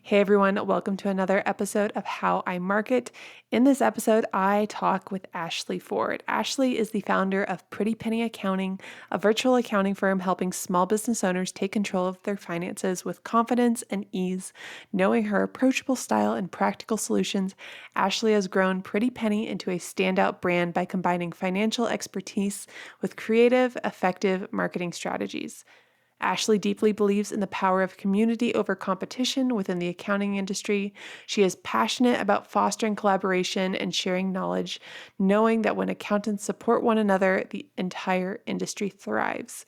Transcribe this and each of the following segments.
Hey everyone, welcome to another episode of How I Market. In this episode, I talk with Ashley Ford. Ashley is the founder of Pretty Penny Accounting, a virtual accounting firm helping small business owners take control of their finances with confidence and ease. Knowing her approachable style and practical solutions, Ashley has grown Pretty Penny into a standout brand by combining financial expertise with creative, effective marketing strategies. Ashley deeply believes in the power of community over competition within the accounting industry. She is passionate about fostering collaboration and sharing knowledge, knowing that when accountants support one another, the entire industry thrives.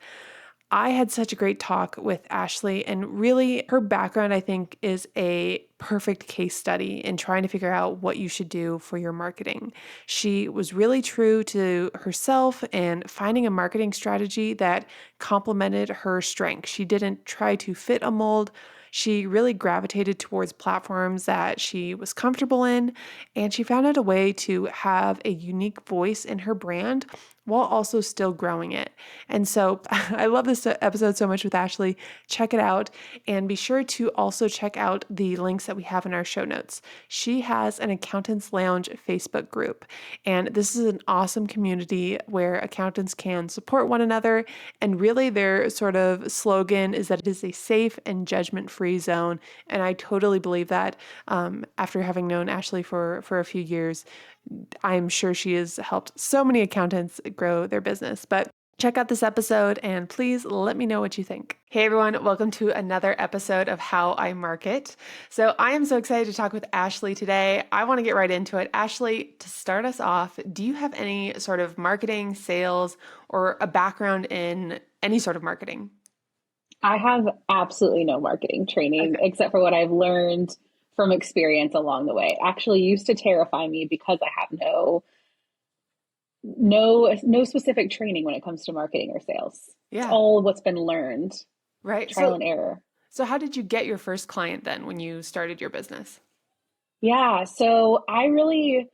I had such a great talk with Ashley, and really her background, I think, is a perfect case study in trying to figure out what you should do for your marketing. She was really true to herself and finding a marketing strategy that complemented her strengths. She didn't try to fit a mold. She really gravitated towards platforms that she was comfortable in, and she found out a way to have a unique voice in her brand while also still growing it. And so I love this episode so much with Ashley. Check it out, and be sure to also check out the links that we have in our show notes. She has an Accountants Lounge Facebook group, and this is an awesome community where accountants can support one another, and really their sort of slogan is that it is a safe and judgment-free zone, and I totally believe that. After having known Ashley for a few years, I'm sure she has helped so many accountants grow their business. But check out this episode and please let me know what you think. Hey everyone, welcome to another episode of How I Market. So I am so excited to talk with Ashley today. I want to get right into it. Ashley, to start us off, do you have any sort of marketing, sales, or a background in any sort of marketing? I have absolutely no marketing training Okay. except for what I've learned from experience along the way. Actually used to terrify me because I have no specific training when it comes to marketing or sales. It's Yeah. all what's been learned, Right. trial So and error. so how did you get your first client then when you started your business? Yeah, so I've really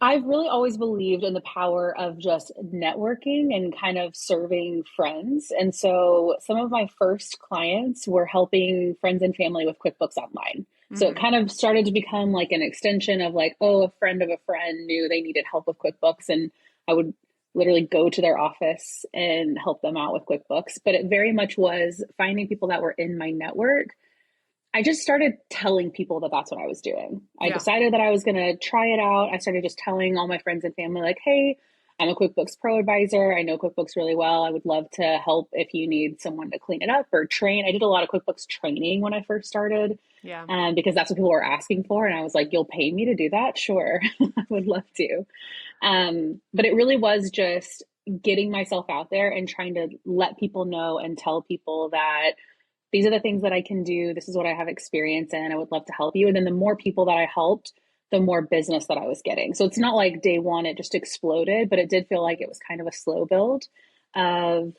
always believed in the power of just networking and kind of serving friends. And so some of my first clients were helping friends and family with QuickBooks Online. So it Mm-hmm. kind of started to become like an extension of like, oh, a friend of a friend knew they needed help with QuickBooks. And I would literally go to their office and help them out with QuickBooks. But it very much was finding people that were in my network. I just started telling people that that's what I was doing. I Yeah. decided that I was going to try it out. I started just telling all my friends and family, like, hey, I'm a QuickBooks Pro advisor. I know QuickBooks really well. I would love to help if you need someone to clean it up or train. I did a lot of QuickBooks training when I first started Yeah. because that's what people were asking for. And I was like, you'll pay me to do that? Sure, I would love to. But it really was just getting myself out there and trying to let people know and tell people that these are the things that I can do. This is what I have experience in. I would love to help you. And then the more people that I helped, the more business that I was getting. So it's not like day one, it just exploded, but it did feel like it was kind of a slow build of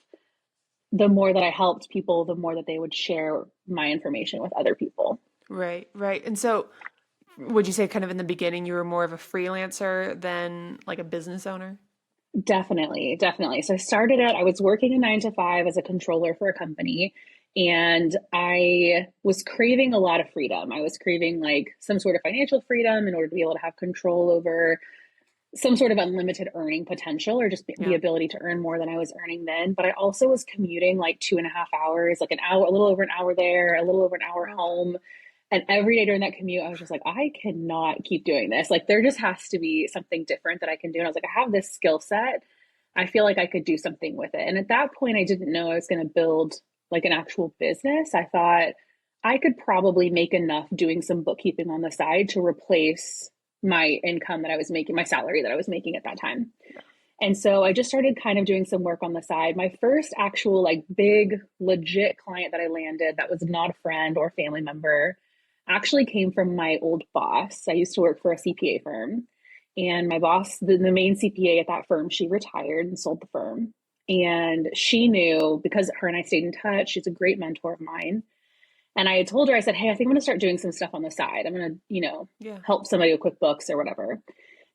the more that I helped people, the more that they would share my information with other people. Right, right. And so would you say kind of in the beginning you were more of a freelancer than like a business owner? Definitely, definitely. So I started it, I was working a 9 to 5 as a controller for a company, and I was craving a lot of freedom. I was craving like some sort of financial freedom in order to be able to have control over some sort of unlimited earning potential or just the Yeah. ability to earn more than I was earning then. But I also was commuting like 2.5 hours, like an hour, a little over an hour there, a little over an hour Wow. home. And every day during that commute, I was just like, I cannot keep doing this. Like, there just has to be something different that I can do. And I was like, I have this skill set. I feel like I could do something with it. And at that point, I didn't know I was going to build like an actual business. I thought I could probably make enough doing some bookkeeping on the side to replace my income that I was making, my salary that I was making at that time. Yeah. And so I just started kind of doing some work on the side. My first actual, like, big, legit client that I landed that was not a friend or family member actually came from my old boss. I used to work for a CPA firm. And my boss, the main CPA at that firm, she retired and sold the firm. And she knew, because her and I stayed in touch, she's a great mentor of mine. And I had told her, I said, hey, I think I'm going to start doing some stuff on the side. I'm going to, Yeah. help somebody with QuickBooks or whatever.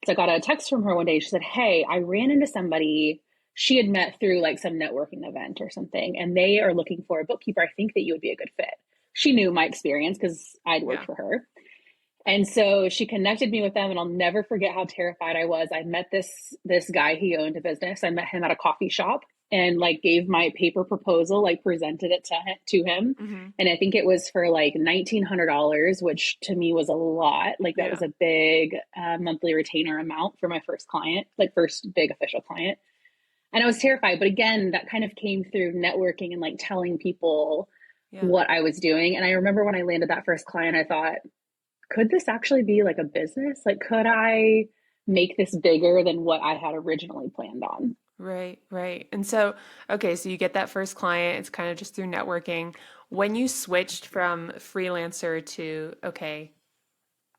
So I got a text from her one day. She said, "Hey, I ran into somebody she had met through like some networking event or something, and they are looking for a bookkeeper. I think that you would be a good fit." She knew my experience because I'd worked Yeah. for her. And so she connected me with them, and I'll never forget how terrified I was. I met this guy. He owned a business. I met him at a coffee shop and like gave my paper proposal, like presented it to him. Mm-hmm. And I think it was for like $1,900, which to me was a lot. Like that Yeah. was a big monthly retainer amount for my first client, like first big official client. And I was terrified. But again, that kind of came through networking and like telling people Yeah. what I was doing. And I remember when I landed that first client, I thought, could this actually be like a business? Like, could I make this bigger than what I had originally planned on? Right, right. And so, okay, so you get that first client, it's kind of just through networking. When you switched from freelancer to, okay,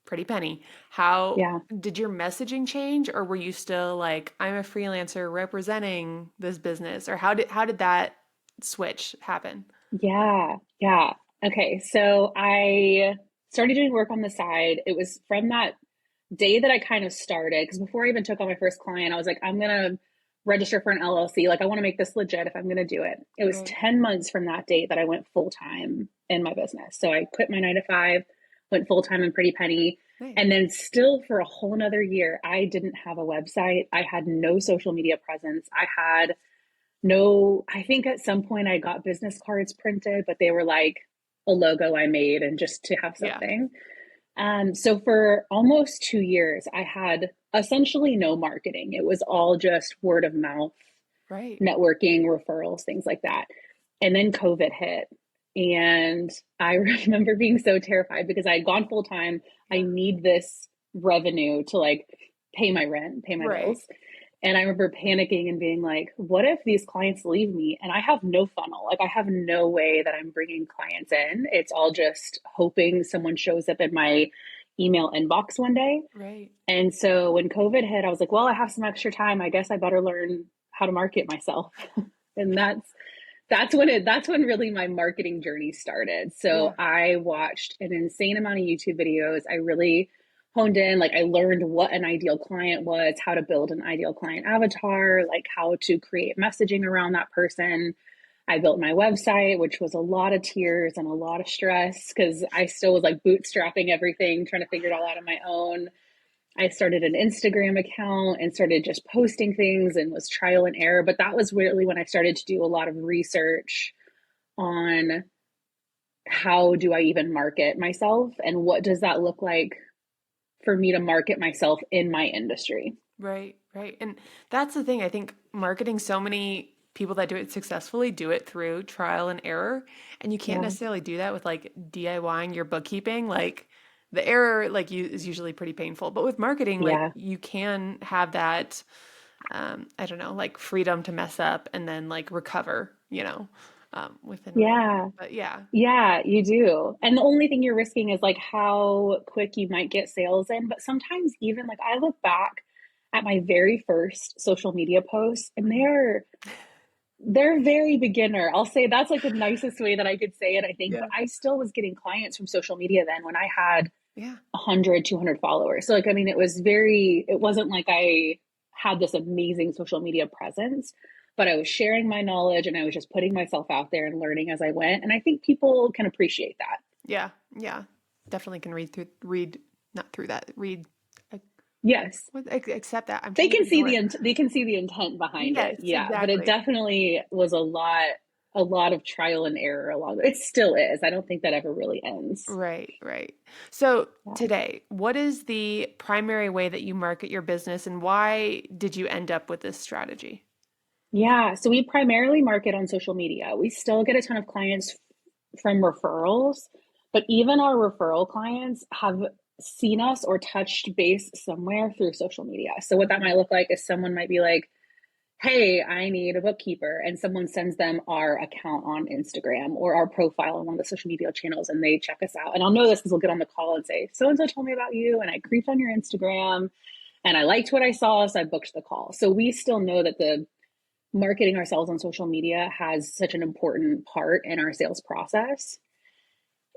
Pretty Penny, how Yeah. did your messaging change, or were you still like, I'm a freelancer representing this business, or how did that switch happen? Yeah. Yeah. Okay. So I started doing work on the side. It was from that day that I kind of started, because before I even took on my first client, I was like, I'm going to register for an LLC. Like, I want to make this legit if I'm going to do it. It was Right, 10 months from that date that I went full time in my business. So I quit my 9 to 5, went full time in Pretty Penny. nice. And then, still for a whole nother year, I didn't have a website. I had no social media presence. I had no, I think at some point I got business cards printed, but they were like a logo I made and just to have Yeah, something. So for almost 2 years, I had essentially no marketing. It was all just word of mouth, right. networking, referrals, things like that. And then COVID hit. And I remember being so terrified because I had gone full time. I Yeah, need this revenue to like pay my rent, pay my right, bills. And I remember panicking and being like, what if these clients leave me and I have no funnel? Like, I have no way that I'm bringing clients in. It's all just hoping someone shows up in my email inbox one day. right. And so when COVID hit, I was like, well, I have some extra time. I guess I better learn how to market myself. And that's when really my marketing journey started. So Yeah, I watched an insane amount of YouTube videos. I really honed in, like I learned what an ideal client was, how to build an ideal client avatar, like how to create messaging around that person. I built my website, which was a lot of tears and a lot of stress because I still was like bootstrapping everything, trying to figure it all out on my own. I started an Instagram account and started just posting things and was trial and error. But that was really when I started to do a lot of research on how do I even market myself and what does that look like for me to market myself in my industry. right, right. And that's the thing. I think marketing, so many people that do it successfully do it through trial and error. And you can't Yeah. necessarily do that with like DIYing your bookkeeping. Like the error is usually pretty painful. But with marketing, like Yeah. you can have that I don't know, like freedom to mess up and then like recover, within reason. Yeah. But yeah, Yeah, you do. And the only thing you're risking is like how quick you might get sales in. But sometimes, even like I look back at my very first social media posts and mhm, they're very beginner. I'll say that's like the nicest way that I could say it, I think. But yeah, I still was getting clients from social media then when I had yeah, 100, 200 followers. So, like, I mean, it wasn't like I had this amazing social media presence, but I was sharing my knowledge and I was just putting myself out there and learning as I went. And I think people can appreciate that. yeah, yeah. Definitely can read, not through that, read, uh, Yes. accept that. I'm trying to think of the word. They can see the intent behind it. Yes, Yeah. But it exactly. definitely was a lot of trial and error along. It still is. I don't think that ever really ends. Right, right. So Yeah. today, what is the primary way that you market your business and why did you end up with this strategy? Yeah, so we primarily market on social media. We still get a ton of clients from referrals, but even our referral clients have seen us or touched base somewhere through social media. So what that Mhm. might look like is someone might be like, "Hey, I need a bookkeeper," and someone sends them our account on Instagram or our profile on one of the social media channels, and they check us out. And I'll know this because we'll get on the call and say, "So and so told me about you, and I creeped on your Instagram, and I liked what I saw, so I booked the call." So we still know that the marketing ourselves on social media has such an important part in our sales process.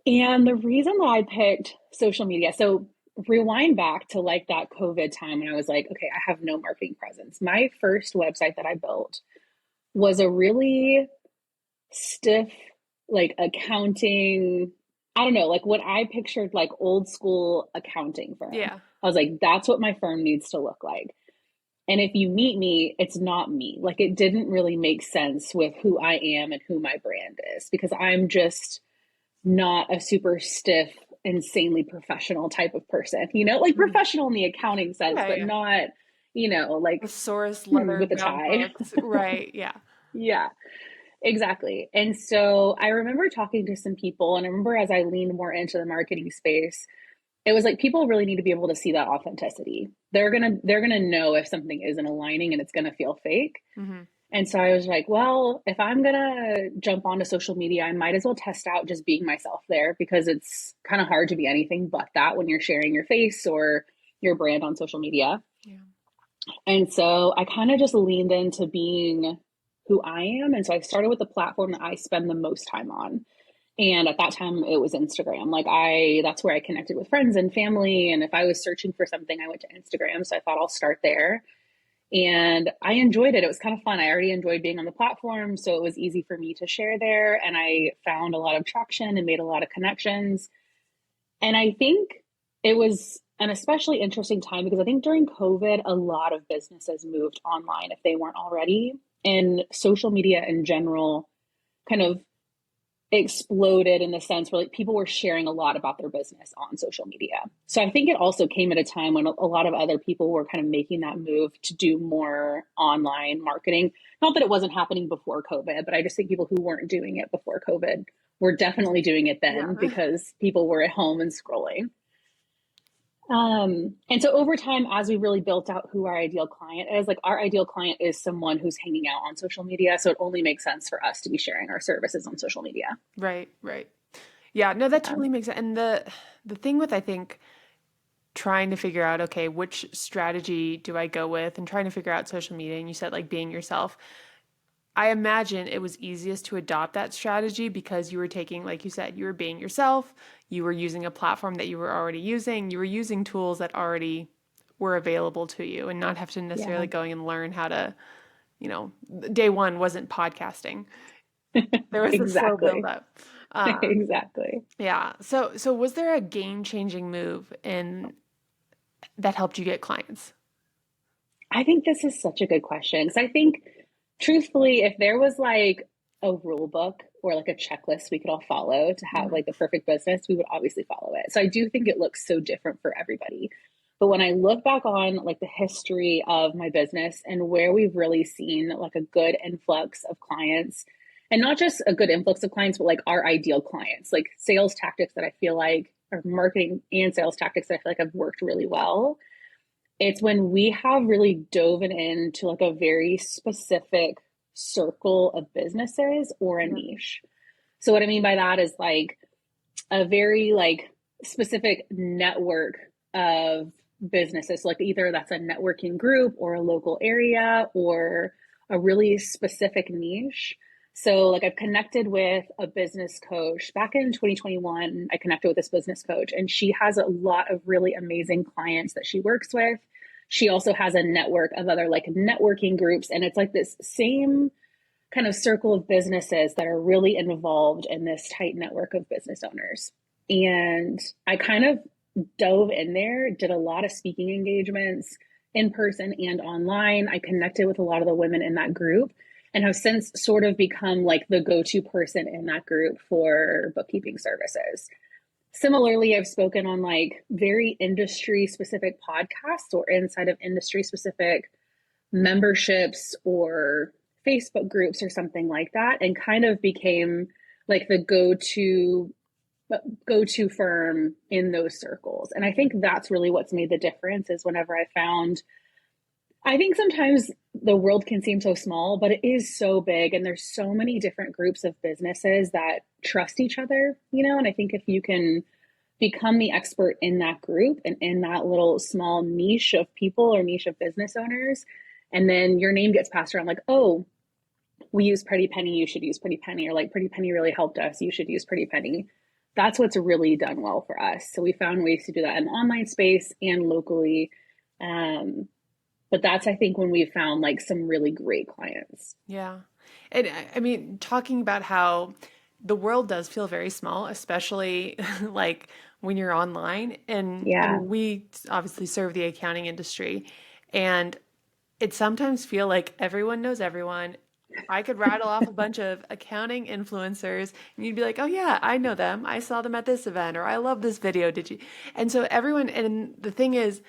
And the reason that I picked social media, so rewind back to like that COVID time when I was like, okay, I have no marketing presence. My first website that I built was a really stiff, like accounting, I don't know, like what I pictured like old school accounting firm. Yeah. I was like, that's what my firm needs to look like. And if you meet me, it's not me. Like it didn't really make sense with who I am and who my brand is because I'm just not a super stiff, insanely professional type of person, like Mhm. professional in the accounting sense, Yeah, but yeah. not, like Thesaurus leather with a bound tie. books. Right. Yeah. Yeah, exactly. And so I remember talking to some people, and I remember as I leaned more into the marketing space, it was like people really need to be able to see that authenticity. They're gonna know if something isn't aligning and it's gonna feel fake. Hmm. And so I was like, well, if I'm gonna jump onto social media, I might as well test out just being myself there because it's kind of hard to be anything but that when you're sharing your face or your brand on social media. Yeah. And so I kind of just leaned into being who I am. And so I started with the platform that I spend the most time on. And at that time, it was Instagram. That's where I connected with friends and family. And if I was searching for something, I went to Instagram. So I thought I'll start there. And I enjoyed it. It was kind of fun. I already enjoyed being on the platform. So it was easy for me to share there. And I found a lot of traction and made a lot of connections. And I think it was an especially interesting time because I think during COVID, a lot of businesses moved online if they weren't already. And social media in general kind of exploded in the sense where like people were sharing a lot about their business on social media. So I think it also came at a time when a lot of other people were kind of making that move to do more online marketing. Not that it wasn't happening before COVID, but I just think people who weren't doing it before COVID were definitely doing it then Yeah. because people were at home and scrolling. And so over time, as we really built out who our ideal client is, like our ideal client is someone who's hanging out on social media. So it only makes sense for us to be sharing our services on social media. Right. Right. Yeah. No, that Yeah. totally makes sense. And the thing with I think trying to figure out, okay, which strategy do I go with and trying to figure out social media, and you said like being yourself. I imagine it was easiest to adopt that strategy because you were taking, like you said, you were being yourself, you were using a platform that you were already using, you were using tools that already were available to you and not have to necessarily Yeah. going and learn how to, day one wasn't podcasting. There was a slow build Exactly. up. Um, Exactly. yeah. So was there a game changing move in that helped you get clients? I think this is such a good question. Because I think, truthfully, if there was like a rule book or like a checklist we could all follow to have Mhm. like the perfect business, we would obviously follow it. So I do think it looks so different for everybody. But when I look back on like the history of my business and where we've really seen like a good influx of clients, and not just a good influx of clients, but like our ideal clients, like sales tactics that I feel like, or marketing and sales tactics that I feel like have worked really well, it's when we have really dove into like a very specific circle of businesses or a Yeah. niche. So what I mean by that is like a very like specific network of businesses. Like either that's a networking group or a local area or a really specific niche. So like I've connected with a business coach back in 2021. I connected with this business coach and she has a lot of really amazing clients that she works with. She also has a network of other like networking groups and it's like this same kind of circle of businesses that are really involved in this tight network of business owners. And I kind of dove in there, did a lot of speaking engagements in person and online. I connected with a lot of the women in that group and have since sort of become like the go to person in that group for bookkeeping services. Similarly, I've spoken on like very industry specific podcasts or inside of industry specific memberships or Facebook groups or something like that and kind of became like the go-to firm in those circles. And I think that's really what's made the difference is whenever I think sometimes the world can seem so small, but it is so big and there's so many different groups of businesses that trust each other, and I think if you can become the expert in that group and in that little small niche of people or niche of business owners. And then your name gets passed around like, oh, we use Pretty Penny, you should use Pretty Penny, or like Pretty Penny really helped us, you should use Pretty Penny. that's what's really done well for us. So we found ways to do that in online space and locally. Um, but that's, I think, when we found like some really great clients. Yeah. And I mean, talking about how the world does feel very small, especially like when you're online. And I Yeah. mean, we obviously serve the accounting industry, and it sometimes feel like everyone knows everyone. I could rattle off a bunch of accounting influencers and you'd be like, "Oh yeah, I know them. I saw them at this event," or "I love this video. Did you?" And so everyone, and the thing is,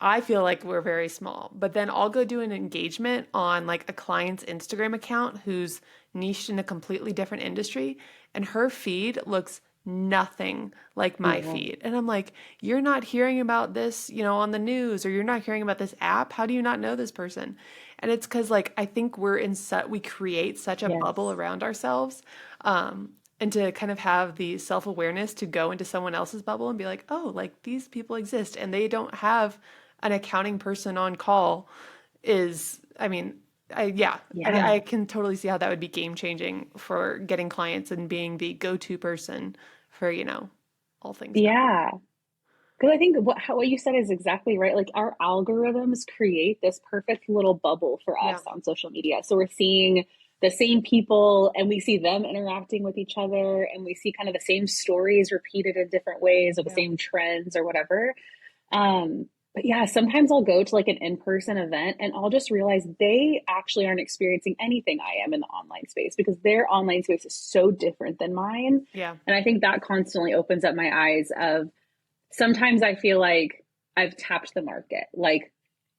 I feel like we're very small, but then I'll go do an engagement on like a client's Instagram account who's niched in a completely different industry, and her feed looks nothing like my Yeah. feed. And I'm like, you're not hearing about this, on the news, or you're not hearing about this app. How do you not know this person? And it's because like I think we create such a bubble Yes. around ourselves. And to kind of have the self awareness to go into someone else's bubble and be like, oh, like these people exist and they don't have an accounting person on call is, I mean, yeah, Yeah. I can totally see how that would be game changing for getting clients and being the go-to person for, all things accounting. Yeah. Because I think what you said is exactly right. Like our algorithms create this perfect little bubble for Yeah, us on social media. So we're seeing the same people and we see them interacting with each other and we see kind of the same stories repeated in different ways or the yeah, same trends or whatever. But yeah, sometimes I'll go to like an in-person event and I'll just realize they actually aren't experiencing anything I am in the online space because their online space is so different than mine. yeah, And I think that constantly opens up my eyes of sometimes I feel like I've tapped the market. Like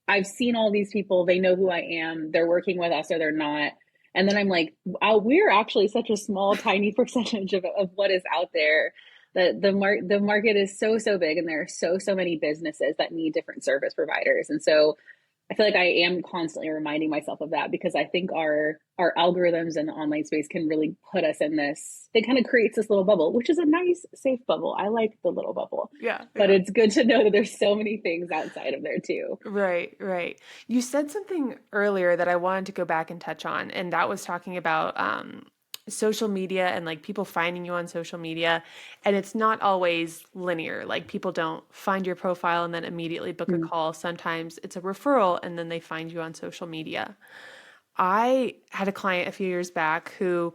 I've seen all these people, they know who I am, they're working with us or they're not. And then I'm like, wow, we're actually such a small, tiny percentage of what is out there. The market is so, so big and there are so, so many businesses that need different service providers. And so I feel like I am constantly reminding myself of that because I think our algorithms in the online space can really put us in this. It kind of creates this little bubble, which is a nice, safe bubble. I like the little bubble, yeah, but yeah. it's good to know that there's so many things outside of there too. Right, right. You said something earlier that I wanted to go back and touch on, and that was talking about social media and like people finding you on social media. And it's not always linear. Like people don't find your profile and then immediately book a Mm. call. Sometimes it's a referral and then they find you on social media. I had a client a few years back who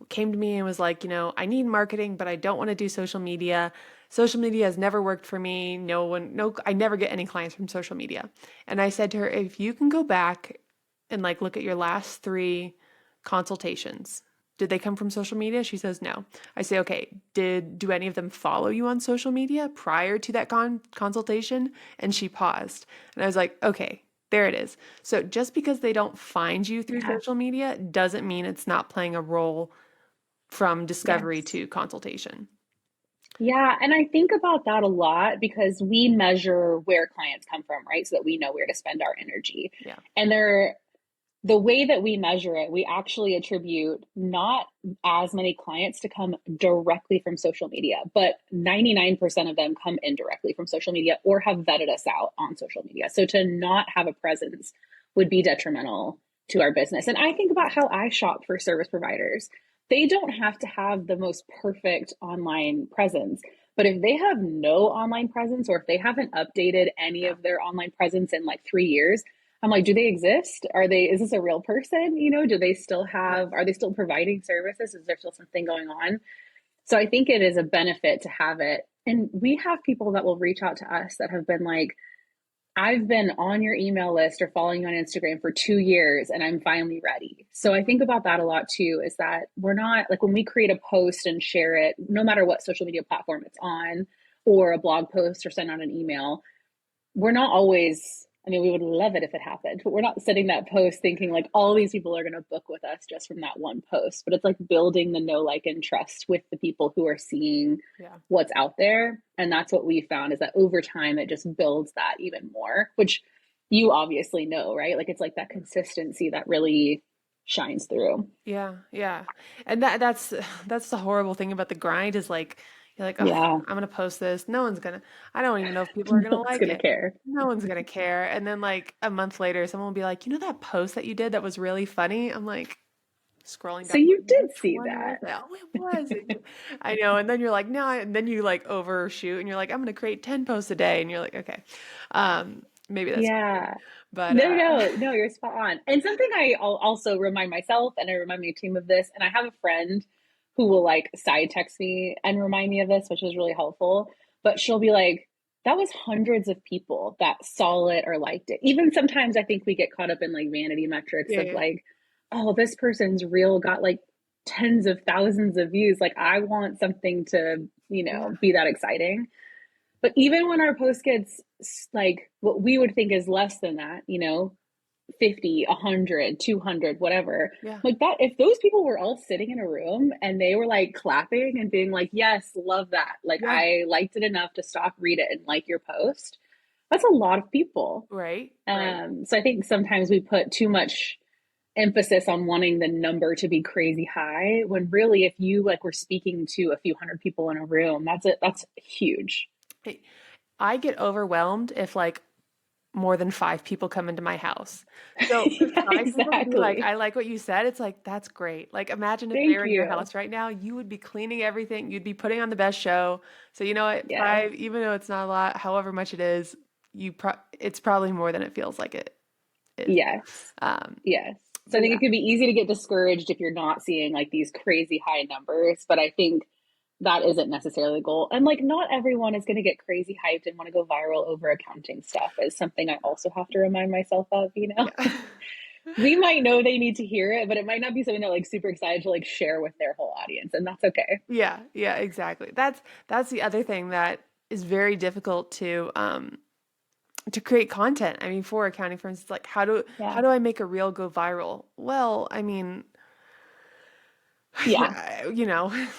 came to me and was like, I need marketing, but I don't want to do social media. Social media has never worked for me. I never get any clients from social media. And I said to her, if you can go back and like look at your last three consultations, did they come from social media? She says no. I say, okay, do any of them follow you on social media prior to that consultation? And she paused. And I was like, okay, there it is. So just because they don't find you through Yeah. social media doesn't mean it's not playing a role from discovery Yes. to consultation. Yeah. And I think about that a lot because we measure where clients come from, right? So that we know where to spend our energy. Yeah. And the way that we measure it, we actually attribute not as many clients to come directly from social media, but 99% of them come indirectly from social media or have vetted us out on social media. So to not have a presence would be detrimental to our business. And I think about how I shop for service providers. They don't have to have the most perfect online presence. But if they have no online presence or if they haven't updated any Yeah. of their online presence in like 3 years, I'm like, do they exist? Is this a real person? Do they still Yeah. are they still providing services? Is there still something going on? So I think it is a benefit to have it. And we have people that will reach out to us that have been like, I've been on your email list or following you on Instagram for 2 years and I'm finally ready. So I think about that a lot too, is that we're not like when we create a post and share it, no matter what social media platform it's on, or a blog post or send out an email, we're not always, I mean, we would love it if it happened, but we're not setting that post thinking like all these people are going to book with us just from that one post. But it's like building the know, like, and trust with the people who are seeing Yeah. what's out there. And that's what we found is that over time, it just builds that even more, which you obviously know, right? Like it's like that consistency that really shines through. Yeah, yeah. And that's the horrible thing about the grind is like you're like, oh, Yeah. I'm gonna post this. No one's gonna I don't even know if people are No gonna one's like going to it. care. No one's gonna care. And then like a month later, someone will be like, that post that you did that was really funny? I'm like, scrolling So down, you like, did which see one was that. it? Oh, it was. I know. And then you're like, no, and then you like overshoot and you're like, I'm going to create 10 posts a day. And you're like, okay, maybe that's not me. Yeah. But, No, you're spot on. And something also remind myself and I remind my team of this. And I have a friend who will like side text me and remind me of this, which is really helpful. But she'll be like, that was hundreds of people that saw it or liked it. Even sometimes I think we get caught up in like vanity metrics yeah, of yeah, like, oh, this person's reel got like tens of thousands of views. Like I want something to, yeah, be that exciting. But even when our post gets like what we would think is less than that, 50, 100, 200, whatever, yeah, like that, if those people were all sitting in a room and they were like clapping and being like, yes, love that. Like yeah, I liked it enough to stop, read it, and like your post. That's a lot of people. right, right. So I think sometimes we put too much emphasis on wanting the number to be crazy high when really if you like were speaking to a few hundred people in a room, that's huge. I I get overwhelmed if like more than 5 people come into my house. So for Yeah, 5 people to be like, exactly. I like what you said, it's like, that's great. Like, imagine if they Thank were in your you. house right now, you would be cleaning everything, you'd be putting on the best show. So you know what, Yes. 5, even though it's not a lot, however much it is, it's probably more than it feels like it is. Yes. Um, Yes. So but I think yeah, it could be easy to get discouraged if you're not seeing like these crazy high numbers, but I think that isn't necessarily the goal. And like not everyone is going to get crazy hyped and want to go viral over accounting stuff is something I also have to remind myself of. yeah. We might know they need to hear it, but it might not be something they're like super excited to like share with their whole audience, and that's okay. Yeah, yeah, exactly. That's the other thing that is very difficult to create content. I mean, for accounting firms, it's like how Yeah. do I make a reel go viral? Well, I mean, Yeah.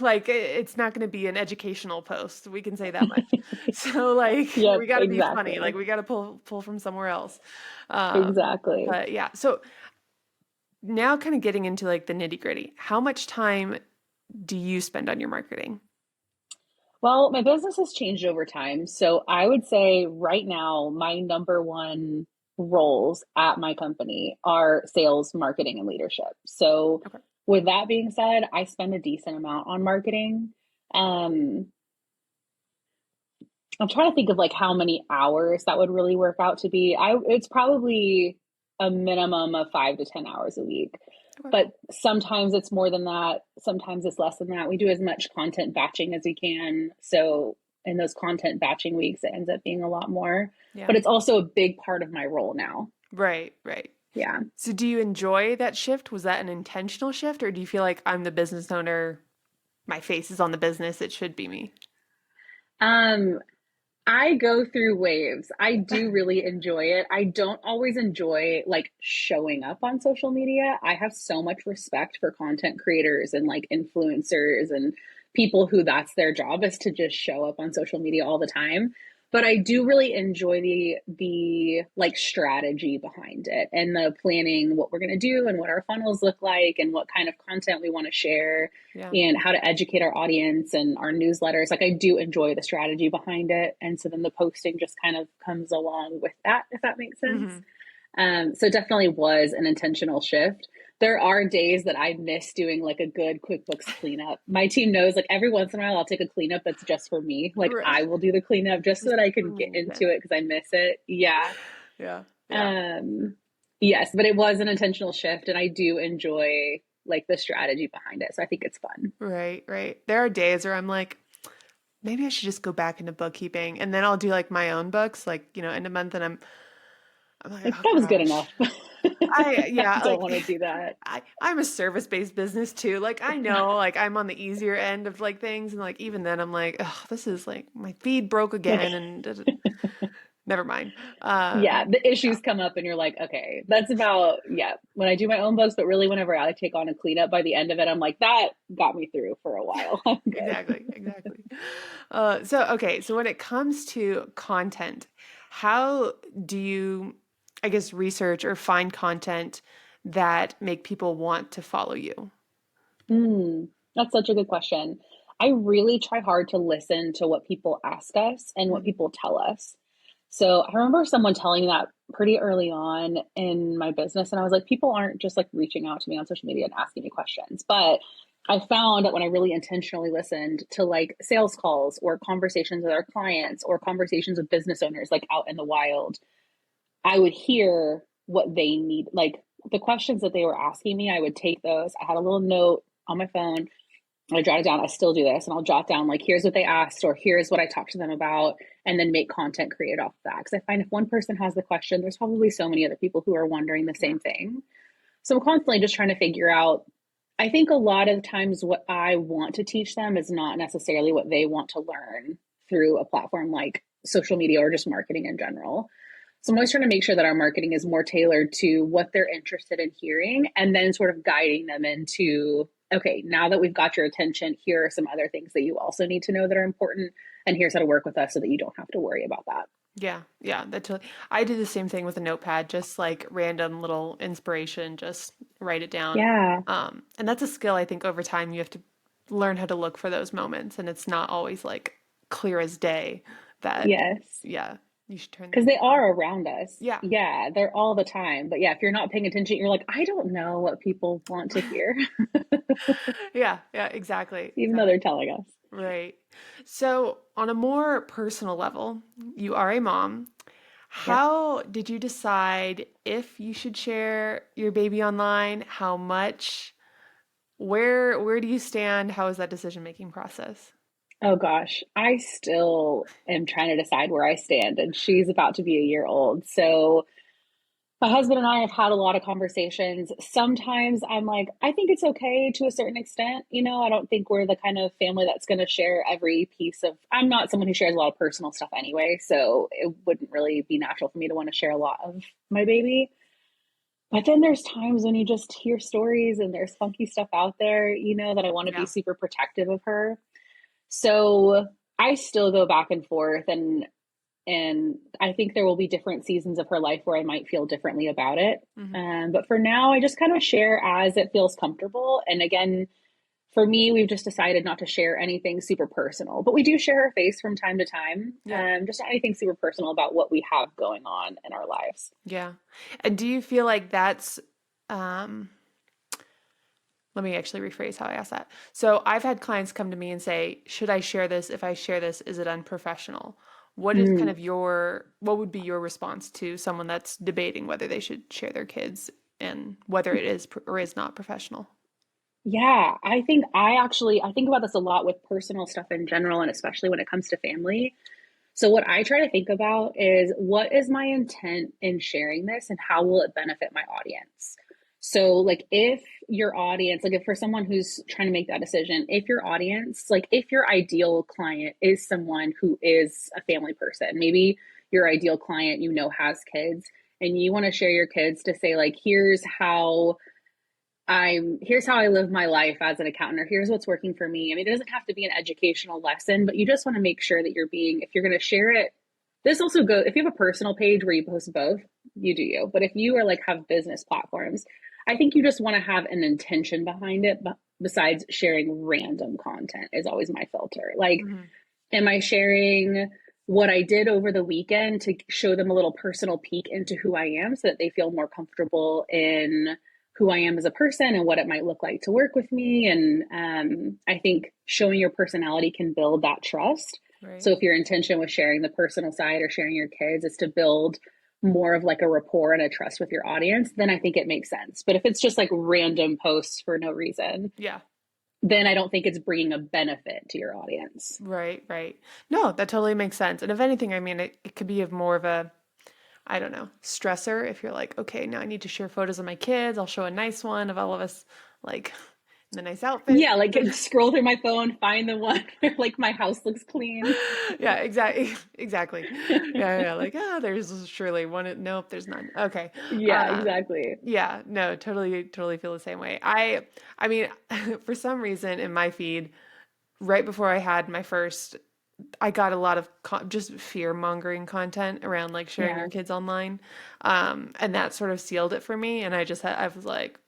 like it's not going to be an educational post. We can say that much. So like we Yep, got to be funny. Like exactly. we got to pull from somewhere else. Um, Exactly. but yeah, so now kind of getting into like the nitty-gritty. How much time do you spend on your marketing? Well, my business has changed over time. So I would say right now, my number one roles at my company are sales, marketing, and leadership. So, Okay. with that being said, I spend a decent amount on marketing. Um, I'm trying to think of like how many hours that would really work out to be. It's probably a minimum of 5 to 10 hours a week. Okay. But sometimes it's more than that. Sometimes it's less than that. We do as much content batching as we can. So in those content batching weeks, it ends up being a lot more. Yeah. But it's also a big part of my role now. Right, right. Yeah. So do you enjoy that shift? Was that an intentional shift, or do you feel like I'm the business owner, my face is on the business, it should be me? Um, I go through waves. I do really enjoy it. I don't always enjoy like showing up on social media. I have so much respect for content creators and like influencers and people who that's their job is to just show up on social media all the time. But I do really enjoy the like strategy behind it and the planning what we're going to do and what our funnels look like and what kind of content we want to share Yeah. and how to educate our audience and our newsletters. Like I do enjoy the strategy behind it. And so then the posting just kind of comes along with that, if that makes sense. Hmm. So it definitely was an intentional shift. There are days that I miss doing like a good QuickBooks cleanup. My team knows like every once in a while I'll take a cleanup that's just for me. Like Right. I will do the cleanup just so Just that I for can get me, into then. it because I miss it. Yeah. Yeah. Yeah. Um, yes, but it was an intentional shift and I do enjoy like the strategy behind it. So I think it's fun. Right, right. There are days where I'm like, maybe I should just go back into bookkeeping, and then I'll do like my own books, like, end of month, and I'm like, Like oh that was good gosh. enough. I Yeah, don't like want to do that. I'm a service-based business too. Like I know like I'm on the easier end of like things, and like even then I'm like, oh, this is like my feed broke Like again, and never mind. yeah, the Yeah. issues come up and you're like, okay, that's about yeah. When I do my own books, but really whenever I take on a cleanup by the end of it, I'm like, that got me through for a while. I'm good. Exactly, exactly. So okay, so when it comes to content, how do you, I guess, research or find content that make people want to follow you? That's such a good question. I really try hard to listen to what people ask us and what Mhm. people tell us. So I remember someone telling me that pretty early on in my business. And I was like, people aren't just like reaching out to me on social media and asking me questions. But I found that when I really intentionally listened to like sales calls or conversations with our clients or conversations with business owners, like out in the wild, I would hear what they need. Like the questions that they were asking me, I would take those. I had a little note on my phone. I jot it down. I still do this, and I'll jot down like, here's what they asked, or here's what I talked to them about, and then make content created off of that. Because I find if one person has the question, there's probably so many other people who are wondering the Yeah. same thing. So I'm constantly just trying to figure out. I think a lot of times what I want to teach them is not necessarily what they want to learn through a platform like social media or just marketing in general. So I'm always trying to make sure that our marketing is more tailored to what they're interested in hearing and then sort of guiding them into, okay, now that we've got your attention, here are some other things that you also need to know that are important. And here's how to work with us so that you don't have to worry about that. Yeah, yeah, that totally. I do the same thing with a notepad, just like random little inspiration, just write it down. Yeah. And that's a skill I think over time you have to learn how to look for those moments, and it's not always like clear as day that, Yes. yeah, you should turn Because this they on. are around us. Yeah, Yeah, they're all the time. But yeah, if you're not paying attention, you're like, I don't know what people want to hear, yeah, yeah, exactly, even though exactly. they're telling us. Right. So, on a more personal level, you are a mom. Yep. How did you decide if you should share your baby online? How much? Where do you stand? How is that decision making process? Oh gosh, I still am trying to decide where I stand, and she's about to be a year old. So my husband and I have had a lot of conversations. Sometimes I'm like, I think it's okay to a certain extent. I don't think we're the kind of family that's going to share every piece of. I'm not someone who shares a lot of personal stuff anyway, so it wouldn't really be natural for me to want to share a lot of my baby. But then there's times when you just hear stories and there's funky stuff out there, that I want to be Yeah. super protective of her. So I still go back and forth, and I think there will be different seasons of her life where I might feel differently about it. Hmm. But for now, I just kind of share as it feels comfortable. And again, for me, we've just decided not to share anything super personal, but we do share her face from time to time. Yeah. Just not anything super personal about what we have going on in our lives. Yeah. And do you feel like that's um let me actually rephrase how I asked that. So I've had clients come to me and say, "Should I share this? If I share this, is it unprofessional?" What is kind Mm. of what would be your response to someone that's debating whether they should share their kids and whether it is or is not professional? Yeah, I think about this a lot with personal stuff in general, and especially when it comes to family. So, what I try to think about is what is my intent in sharing this and how will it benefit my audience? So, like, if your audience, like, if for someone who's trying to make that decision, if your audience, like, if your ideal client is someone who is a family person, maybe your ideal client, has kids, and you want to share your kids to say, like, here's how I live my life as an accountant, or here's what's working for me. I mean, it doesn't have to be an educational lesson, but you just want to make sure that if you're going to share it, this also go, if you have a personal page where you post both, you do you. But if you are like have business platforms, I think you just want to have an intention behind it. But besides sharing random content is always my filter. Like, Hmm. am I sharing what I did over the weekend to show them a little personal peek into who I am so that they feel more comfortable in who I am as a person and what it might look like to work with me? And I think showing your personality can build that trust. Right. So if your intention with sharing the personal side or sharing your kids is to build more of like a rapport and a trust with your audience, then I think it makes sense. But if it's just like random posts for no reason, Yeah. then I don't think it's bringing a benefit to your audience. Right, right. No, that totally makes sense. And if anything, I mean, it could be of more of a, I don't know, stressor if you're like, okay, now I need to share photos of my kids. I'll show a nice one of all of us like in the nice outfits. Yeah, like scroll through my phone, find the one where like my house looks clean. Yeah, exactly. Exactly. Yeah, yeah. Like, there's surely one. Nope, there's none. Okay. Yeah, Um, exactly. yeah, no, totally, totally feel the same way. I mean, for some reason in my feed, right before I had my first, I got a lot of just fear mongering content around like sharing your Yeah, kids online. And that sort of sealed it for me. And I was like,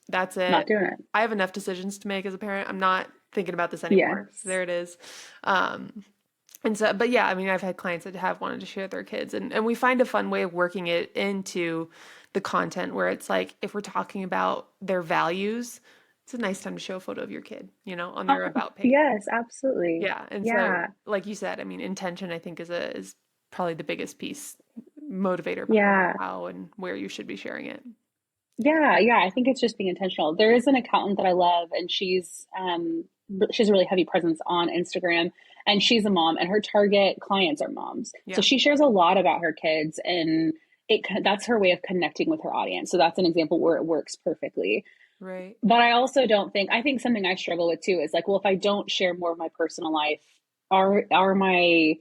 that's not it. doing it. I have enough decisions to make as a parent. I'm not thinking about this anymore. Yes. There it is. Um, And so, but yeah, I mean, I've had clients that have wanted to share their kids, and we find a fun way of working it into the content where it's like if we're talking about their values, it's a nice time to show a photo of your kid, on their Oh, about page. yes, absolutely. Yeah, and so Yeah. like you said, I mean, intention I think is probably the biggest piece motivator behind Yeah. how and where you should be sharing it. Yeah, yeah, I think it's just being intentional. There is an accountant that I love, and she has a really heavy presence on Instagram, and she's a mom, and her target clients are moms. So Yeah, she shares a lot about her kids, and that's her way of connecting with her audience. So that's an example where it works perfectly. right. But I also don't think I think something I struggle with too is like, well, if I don't share more of my personal life, are my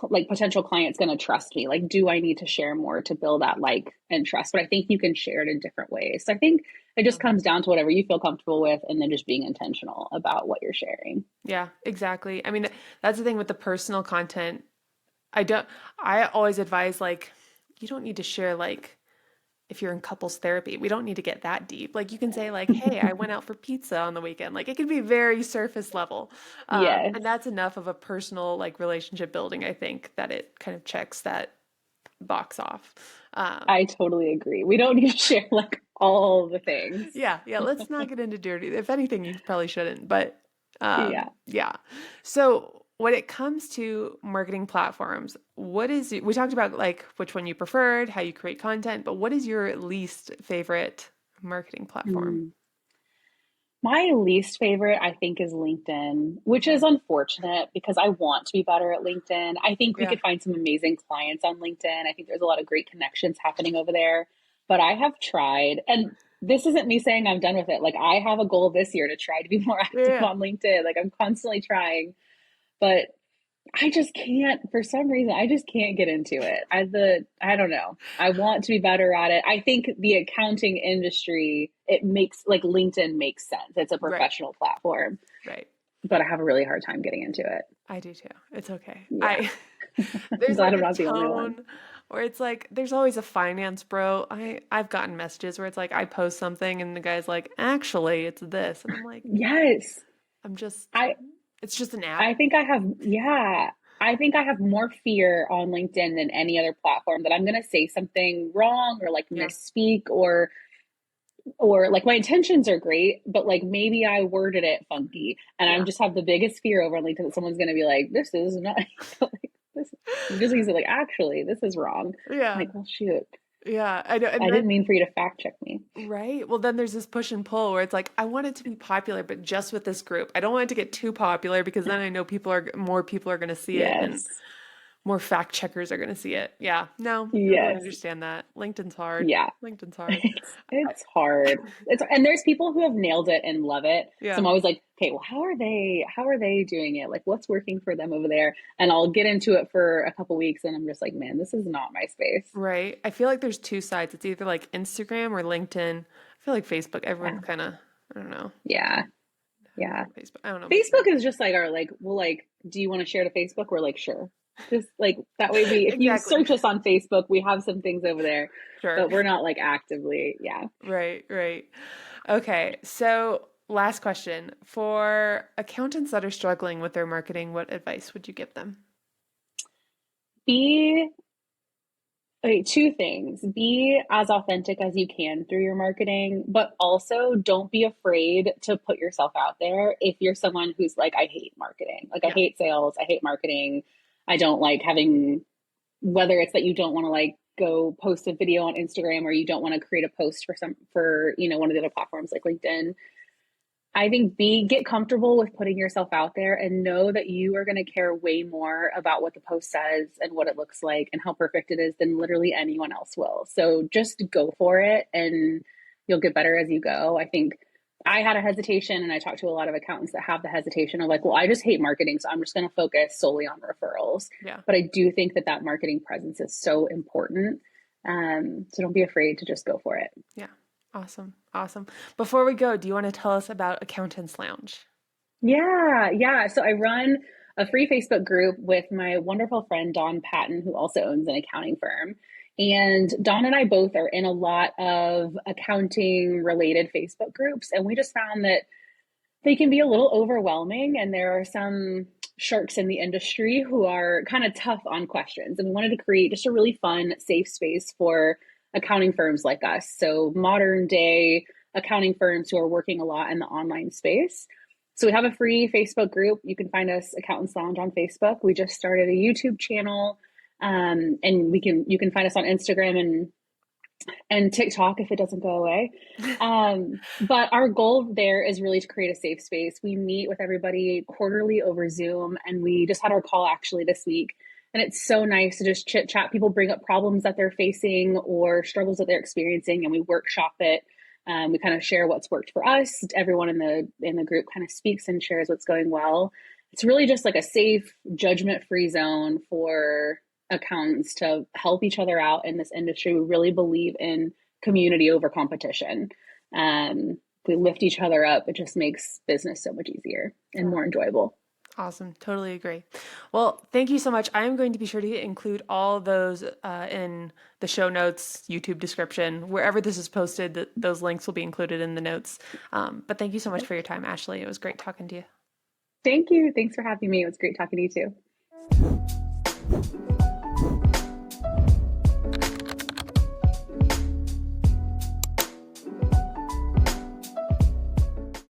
like potential clients going to trust me? Like, do I need to share more to build that like and trust? But I think you can share it in different ways. So I think it Yeah. just comes down to whatever you feel comfortable with, and then just being intentional about what you're sharing. Yeah, exactly. I mean, that's the thing with the personal content. I don't, I always advise like, you don't need to share like, if you're in couples therapy, we don't need to get that deep. Like you can say like, "Hey, I went out for pizza on the weekend." Like it can be very surface level, Yes, and that's enough of a personal like relationship building. I think that it kind of checks that box off. Um, I totally agree. We don't need to share like all the things. yeah, yeah. Let's not get into dirty. If anything, you probably shouldn't. But Yeah. yeah. So when it comes to marketing platforms, we talked about like which one you preferred, how you create content, but what is your least favorite marketing platform? Hmm. My least favorite, I think, is LinkedIn, which Okay. is unfortunate because I want to be better at LinkedIn. I think we Yeah. could find some amazing clients on LinkedIn. I think there's a lot of great connections happening over there. But I have tried, and this isn't me saying I'm done with it. Like, I have a goal this year to try to be more active Yeah. on LinkedIn. Like, I'm constantly trying, but I just can't, for some reason, I just can't get into it. I don't know. I want to be better at it. I think the accounting industry, it makes like LinkedIn makes sense. It's a Right. professional platform, Right. but I have a really hard time getting into it. I do too. It's okay. Yeah. I I'm there's glad like I'm a not the only one. tone where it's like there's always a finance bro. I've gotten messages where it's like I post something and the guy's like, "Actually, it's this." And I'm like, Yes. "I'm just I it's just an app." I think I have yeah. I think I have more fear on LinkedIn than any other platform that I'm going to say something wrong or like Yeah. misspeak or like my intentions are great, but like maybe I worded it funky, and I'm Yeah. just have the biggest fear over LinkedIn that someone's going to be like, "This is not like this." You just use it like, "Actually, this is wrong." I'm Yeah. like, well, shoot, Yeah. I know. And I didn't then mean for you to fact check me. right. Well, then there's this push and pull where it's like I want it to be popular, but just with this group. I don't want it to get too popular because then I know more people are going to see it and Yes, more fact checkers are going to see it. Yeah. No, I totally yes, understand that. LinkedIn's hard. yeah. LinkedIn's hard. I, It's hard. It's and there's people who have nailed it and love it. So yeah. I'm always like, okay, well, how are they doing it? Like, what's working for them over there? And I'll get into it for a couple weeks, and I'm just like, man, this is not my space. Right. I feel like there's two sides. It's either like Instagram or LinkedIn. I feel like Facebook, everyone's Yeah, kind of, I don't know. yeah, I don't yeah. know Facebook. I don't know about Facebook Facebook. is just like our like, well, like, do you want to share to Facebook? We're like, sure. Just like that way if you Exactly. search us on Facebook, we have some things over there, Sure. but we're not like actively, yeah. Right, right. Okay. So, last question. For accountants that are struggling with their marketing, what advice would you give them? Be Okay, two things. Be as authentic as you can through your marketing, but also don't be afraid to put yourself out there if you're someone who's like, I hate marketing. Like, I Yeah. hate sales. I hate marketing. I don't like having, whether it's that you don't want to like go post a video on Instagram or you don't want to create a post for one of the other platforms like LinkedIn. I think get comfortable with putting yourself out there and know that you are going to care way more about what the post says and what it looks like and how perfect it is than literally anyone else will. So just go for it and you'll get better as you go. I think I had a hesitation, and I talked to a lot of accountants that have the hesitation of like, well, I just hate marketing, so I'm just going to focus solely on referrals. Yeah. But I do think that marketing presence is so important. So don't be afraid to just go for it. Yeah. Awesome. Awesome. Before we go, do you want to tell us about Accountants Lounge? Yeah, yeah. So I run a free Facebook group with my wonderful friend Dawn Patton, who also owns an accounting firm. And Dawn and I both are in a lot of accounting related Facebook groups. And we just found that they can be a little overwhelming, and there are some sharks in the industry who are kind of tough on questions. And we wanted to create just a really fun, safe space for accounting firms like us. So, modern day accounting firms who are working a lot in the online space. So, we have a free Facebook group. You can find us Accountants Lounge on Facebook. We just started a YouTube channel. And you can find us on Instagram and TikTok if it doesn't go away. But our goal there is really to create a safe space. We meet with everybody quarterly over Zoom, and we just had our call actually this week. And it's so nice to just chit chat. People bring up problems that they're facing or struggles that they're experiencing, and we workshop it. We kind of share what's worked for us. Everyone in the group kind of speaks and shares what's going well. It's really just like a safe, judgment-free zone for accountants to help each other out in this industry. We really believe in community over competition. If we lift each other up, it just makes business so much easier and more enjoyable. Awesome. Totally agree. Well, thank you so much. I am going to be sure to include all those in the show notes, YouTube description, wherever this is posted, those links will be included in the notes. But thank you so much for your time, Ashley. It was great talking to you. Thank you. Thanks for having me. It was great talking to you too.